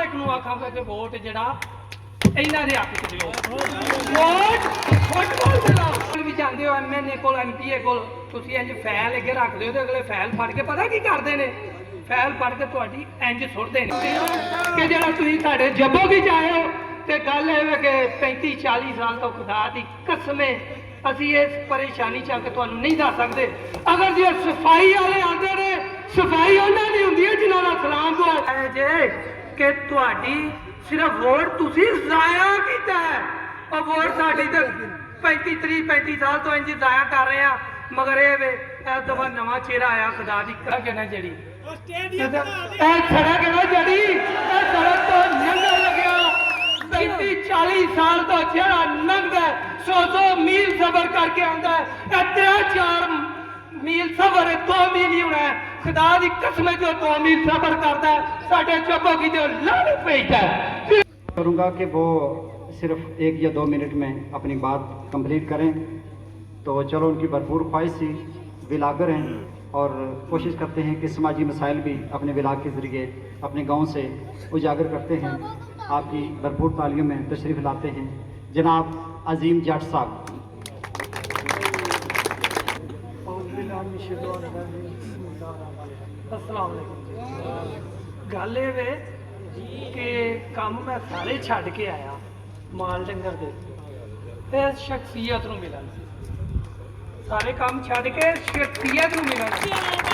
एक नूं आखांगा कि वोट जिहड़ा इन्हां दे हक च दिओ। वोट फुटबाल दे लाओ भी जांदे हो MNA कोल MPA कोल तुसीं इंज फैल अगे रख दिओ ते अगले फैल फड़ के पता की करदे ने फैल फड़ के तुहाडी इंज सुट्टदे ने कि जिहड़ा तुसीं साडे जब्बो भी जाए हो ते गल इह कि 35-40 साल तो खुदा दी कसमें ਅਸੀਂ ਇਸ ਪਰੇਸ਼ਾਨੀ ਚ ਆ ਕੇ ਤੁਹਾਨੂੰ ਨਹੀਂ ਦੱਸ ਸਕਦੇ। ਅਗਰ ਜੇ ਸਫਾਈ ਵਾਲੇ ਆਉਂਦੇ ਨੇ ਸਫਾਈ ਉਹਨਾਂ ਦੀ ਹੁੰਦੀ ਹੈ ਜਿਨ੍ਹਾਂ ਦਾ ਸਲਾਮ ਦੁਆ ਜੇ ਕਿ ਤੁਹਾਡੀ ਸਿਰਫ ਵੋਟ ਤੁਸੀਂ ਜ਼ਾਇਆ ਕੀਤਾ ਹੈ। ਉਹ ਵੋਟ ਸਾਡੀ ਤੇ 35 ਸਾਲ ਤੋਂ ਇੰਜ ਜ਼ਾਇਆ ਕਰ ਰਹੇ ਆ ਮਗਰ ਇਹ ਵੇ ਇਸ ਤੋਂ ਬਾਅਦ ਨਵਾਂ ਚਿਹਰਾ ਆਇਆ ਖੁਦਾ ਦੀ ਸੜਕ ਹੈ ਨਾ ਜਿਹੜੀ ਇਹ ਸੜਕ ਹੈ ਨਾ ਜਿਹੜੀ ਇਹ ਸੜਕ ਤੋਂ ਨੰਗਾ ਲੱਗਿਆ 35-40 साल तो जेड़ा लंघदा 100 मील सफर करके आंदा है 3-4 मील सफर 2 मील ही होना है। खुदा दी कसम जो 2 मील सफर करता है साडे चुप की जो लानत भेजता है। करूँगा कि वो सिर्फ 1 या 2 मिनट में अपनी बात कंप्लीट करें। तो चलो उनकी भरपूर ख्वाहिश थी, विलागर हैं और कोशिश करते हैं कि समाजी मसाइल भी अपने विलाग के ज़रिए अपने गाँव से उजागर करते हैं। आपकी भरपूर तालियों में तशरीफ़ लाते हैं जनाब अजीम जट साहब। अस्सलाम वालेकुम। गल ये वे कि काम मैं सारे छड्ड के आया माल डंगर दे शख्सियत नूं मिलन सारे काम छड्ड के शख्सियत नूं मिलन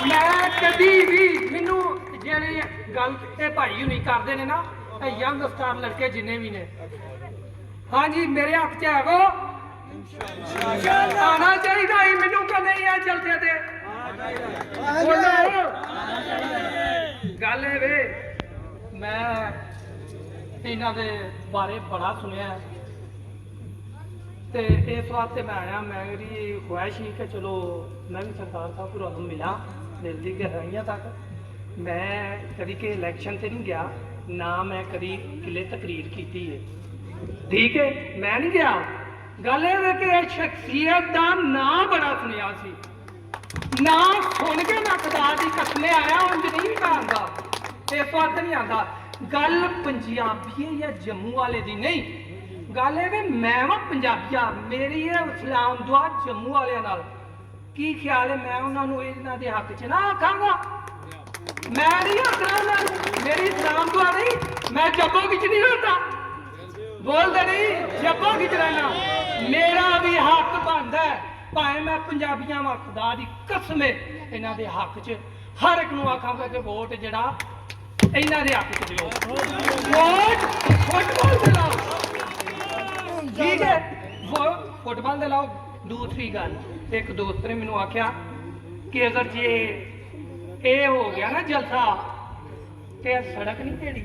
मैं कदी भी मैनू जिहड़ी गल ये भाई हुणी करदे ने ना यंग स्टार लड़के जिन्ने भी ने हाँ जी मेरे हक च है वो आना चाहिए ही मैनू क्यों नहीं है चलते थे गल वे मैं इन्हां दे बारे बड़ा सुनिया ते इस वास्ते मैं आया मेरी ख्वाहिश ही कि चलो मैं भी सरदार साहब होरां मिला दिल दी गहराइयां तक मैं कभी के इलैक्शन से नहीं गया ना मैं कभी किले तकरीर की है ठीक है मैं नहीं गया गल कि शख्सियत का ना बड़ा सुनिया सी ना सुन के मैं खुदा की कसमें आया उंज नहीं आता इस वास्ते नहीं आता गल पंजाबी या जम्मू वाले दी नहीं गल है कि मैं वा पंजाबिया मेरी है सलाम दुआ जम्मू वाले नाल की ख्याल है मैं उन्होंने इन्हां दे हक च ना आखांगा मैं नहीं आखना मेरी सलाम दुआ नहीं मैं जब्बो खिच नहीं रहता बोलते नहीं जब्बो खिच रहना मेरा भी हक बनता है भावे मैं पंजाबियां वा खुदा दी कसम इन्हां दे हक च हर एक नूं आखांगा कि वोट जिहड़ा इन्हां दे हक च दिओ। वोट फुटबाल दे लाओ ठीक है फुटबाल दे लाओ। दूसरी गल एक दोस्त ने मैनूं आख्या कि अगर जे ये हो गया ना जलसा ते सड़क नहीं टेढ़ी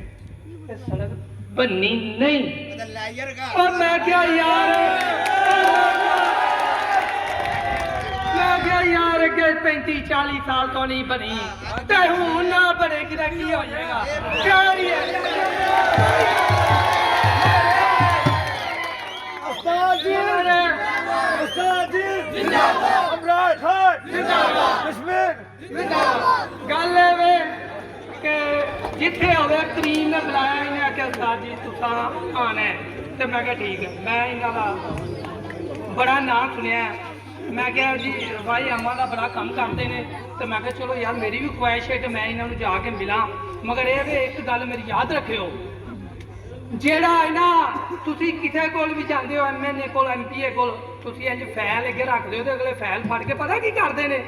सड़क बननी नहीं और मैं क्या यार के 35-40 साल तो नहीं बनी ते हूं ना बनेगी तो की हो जाएगा क्या गल कि जिथे होवे करीम ने बुलाया इन्हें आख्या उस्ताद जी तुसां आना है तो मैं क्या ठीक है मैं इन्हां दा बड़ा नाम सुनिया मैं क्या जी भाई अम्मा का बड़ा कम करते हैं तो मैं क्या चलो यार मेरी भी ख्वाहिश है कि मैं इन्होंने जाके मिला मगर ये एक गल मेरी याद रखियो जेड़ा है ना तुसी किसी कोल भी जाते हो MNA कोल MPA कोल तुसी इंज फैल अगे रख दो तो अगले फैल फड़ के पता की करते हैं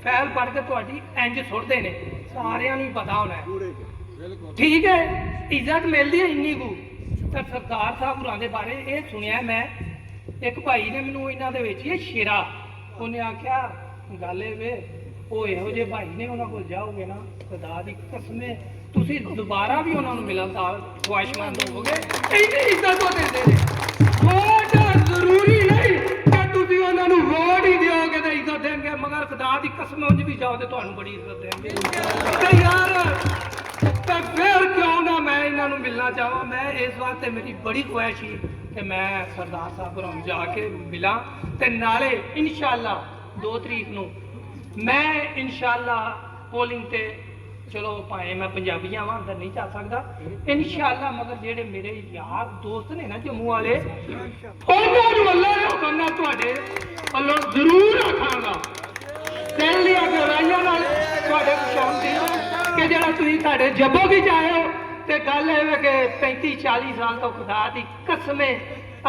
फैल फड़ के तुहाडी इंज सुट्टदे ने सारियां नूं पता होना है ठीक है इज्जत मिलती है इन्नी कू तो सरदार साहब होरां दे बारे ये सुनिया मैं एक भाई ने मैनूं इन्हां दे विच ये शेरा उन्हें आख्या गल वे वो इहो जे भाई ने उन्हां कोल जाओगे ना खुदा दी कसम तुसी दोबारा भी उन्होंने मिलन का ख्वाहिशमंद होगे इन्नी इज्जत वो देते हैं वोट जरूरी नहीं कि तुसी उन्होंने वोट ही दिओगे तो इज्जत देंगे मगर खुदा दी कसम उंज भी जाओ तो तुहानूं बड़ी इज्जत देंगे ते यार तो फिर क्यों ना मैं इन्होंने मिलना चाहवां मैं इस वास्ते मेरी बड़ी ख्वाहिश ही कि मैं सरदार साहब होरां जाके मिला ते नाले इंशाअल्लाह 2 तरीक नूं मैं इंशाअल्लाह पोलिंग ते ਚਲੋ ਭਾਵੇਂ ਮੈਂ ਪੰਜਾਬੀਆਂ ਵਾਂ ਅੰਦਰ ਨਹੀਂ ਜਾ ਸਕਦਾ ਇਨਸ਼ਾਅੱਲਾ, ਮਗਰ ਜਿਹੜੇ ਮੇਰੇ ਯਾਰ ਦੋਸਤ ਨੇ ਨਾ ਜੰਮੂ ਵਾਲੇ, ਉਹਨਾਂ ਨੂੰ ਅੱਲਾਹ ਦੇ ਹੁਕਮ ਨਾਲ ਤੁਹਾਡੇ ਵੱਲੋਂ ਜ਼ਰੂਰ ਆਖਾਂਗਾ ਦਿਲ ਦੀਆਂ ਗਹਿਰਾਈਆਂ ਨਾਲ ਤੁਹਾਡੇ ਪਹੁੰਚਾਉਂਦੀ ਕਿ ਜਿਹੜਾ ਤੁਸੀਂ ਸਾਡੇ ਜੱਬੋ ਵੀ ਜਾਇਓ। ਤੇ ਗੱਲ ਇਹ ਹੈ ਕਿ 35-40 ਸਾਲ ਤੋਂ ਖੁਦਾ ਦੀ ਕਸਮੇ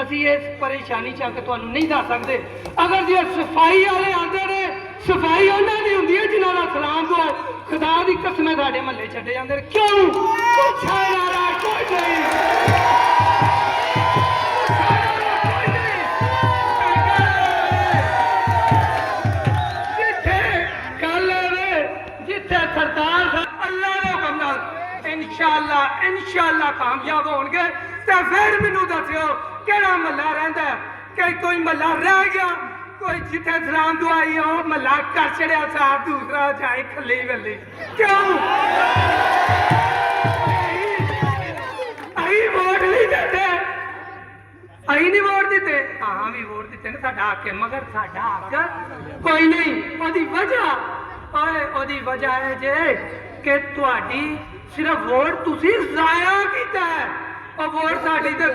ਅਸੀਂ ਇਸ ਪਰੇਸ਼ਾਨੀ ਚ ਆ ਕੇ ਤੁਹਾਨੂੰ ਨਹੀਂ ਦੱਸ ਸਕਦੇ। ਅਗਰ ਜੇ ਸਫਾਈ ਵਾਲੇ ਆਉਂਦੇ ਨੇ, ਸਫਾਈ ਉਹਨਾਂ ਦੀ ਹੁੰਦੀ ਹੈ ਜਿਨ੍ਹਾਂ ਦਾ ਸਲਾਮ ਦੁਆ ਖੁਦਾ ਦੀ ਕਸਮੇ ਸਾਡੇ ਮਹੱਲੇ ਛੱਡੇ ਜਾਂਦੇ ਨੇ। ਕਿਉਂ? ਪੁੱਛਾ ਯਾਰਾ ਕੋਈ ਨਹੀਂ। इंशाअल्लाह कामयाब होंगे तो फिर मैनू दस्यो केड़ा महला रहिंदा है कि कोई महला रह गया, कोई जिथे सलाम दुआई हो महला कर छड़िया साहब, दूसरा जाए खली वली। क्यों अही वोट नहीं देते, अही नहीं वोट देते। हाँ भी वोट देते ने, साडा हक है, मगर साडा हक कोई नहीं। ओदी वजह है जे कि तुहाडी सिर्फ वोट तुसी जाया कीता है। और वोट साडी ते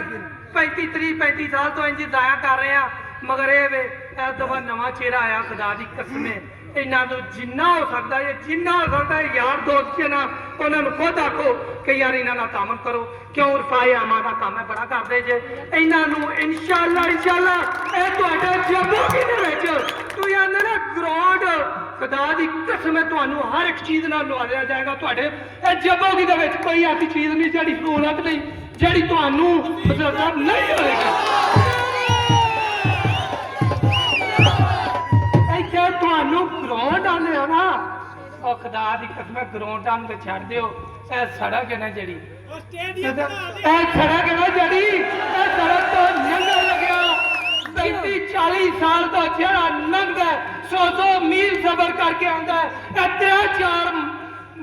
35 साल तो इंज जाया कर रहे हैं, मगर ये वे इस दफा नवा चेहरा आया खुदा दी कसमे। इन्हां तो जिन्ना हो सकता है, जिन्ना हो सकता है यार दोस्त के ना उन्होंने खुद आखो कि यार इन्हां नाल तामन करो। क्यों? रफाए आमा का काम है बड़ा करदे जे। इन्हां नू इंशाअल्लाह ए तुहाडे जम्मू दे विच तू आंदे ना ग्राउंड, खुदा दी कसम है तुहानू हर एक चीज नाल नवाजिया जाएगा। तुहाडे ए जम्मू दे विच कोई ऐसी चीज नहीं जिहड़ी सहूलत नहीं जिहड़ी तुहानू मतलब नहीं होएगी। ਤੁਹਾਨੂੰ ਗਰਾਊਂਡ ਆਉਂਦੇ ਹੋ ਨਾ, ਉਹ ਖੁਦਾ ਦੀ ਕਸਮ ਗਰਾਊਂਡ ਆਨ ਤੇ ਛੱਡ ਦਿਓ। ਇਹ ਸੜਕ ਹੈ ਨਾ ਜਿਹੜੀ, ਇਹ ਸੜਕ ਹੈ ਨਾ ਜਿਹੜੀ, ਇਹ ਸੜਕ ਤੋਂ ਲੰਘਣ ਲੱਗਿਆ 35-40 ਸਾਲ ਤੋਂ ਜਿਹੜਾ ਲੰਘਦਾ 100 ਮੀਲ ਸਫ਼ਰ ਕਰਕੇ ਆਉਂਦਾ ਹੈ। ਇਹ 3-4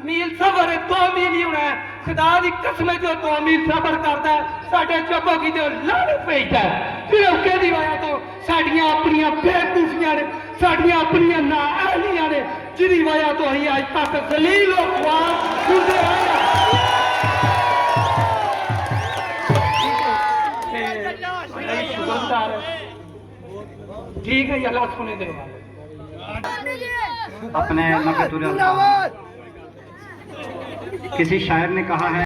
ਮੀਲ ਸਫ਼ਰ ਹੈ, 2 ਮੀਲ ਹੀ ਹੋਣਾ ਹੈ। खुदा दी कसम जो 2 मील सफर करता है साडे जब्बो की तो लड़ पैदा सिर्फ कहदी वजह तो साडियां अपनियां बेवकूफियां ने, साडियां अपनियां नाअहलियां ने, जिहदी वजह तो ही अज तक जलील और ख्वार सुनते आए। ठीक है, अल्लाह सुने दे। अपने किसी शायर ने कहा है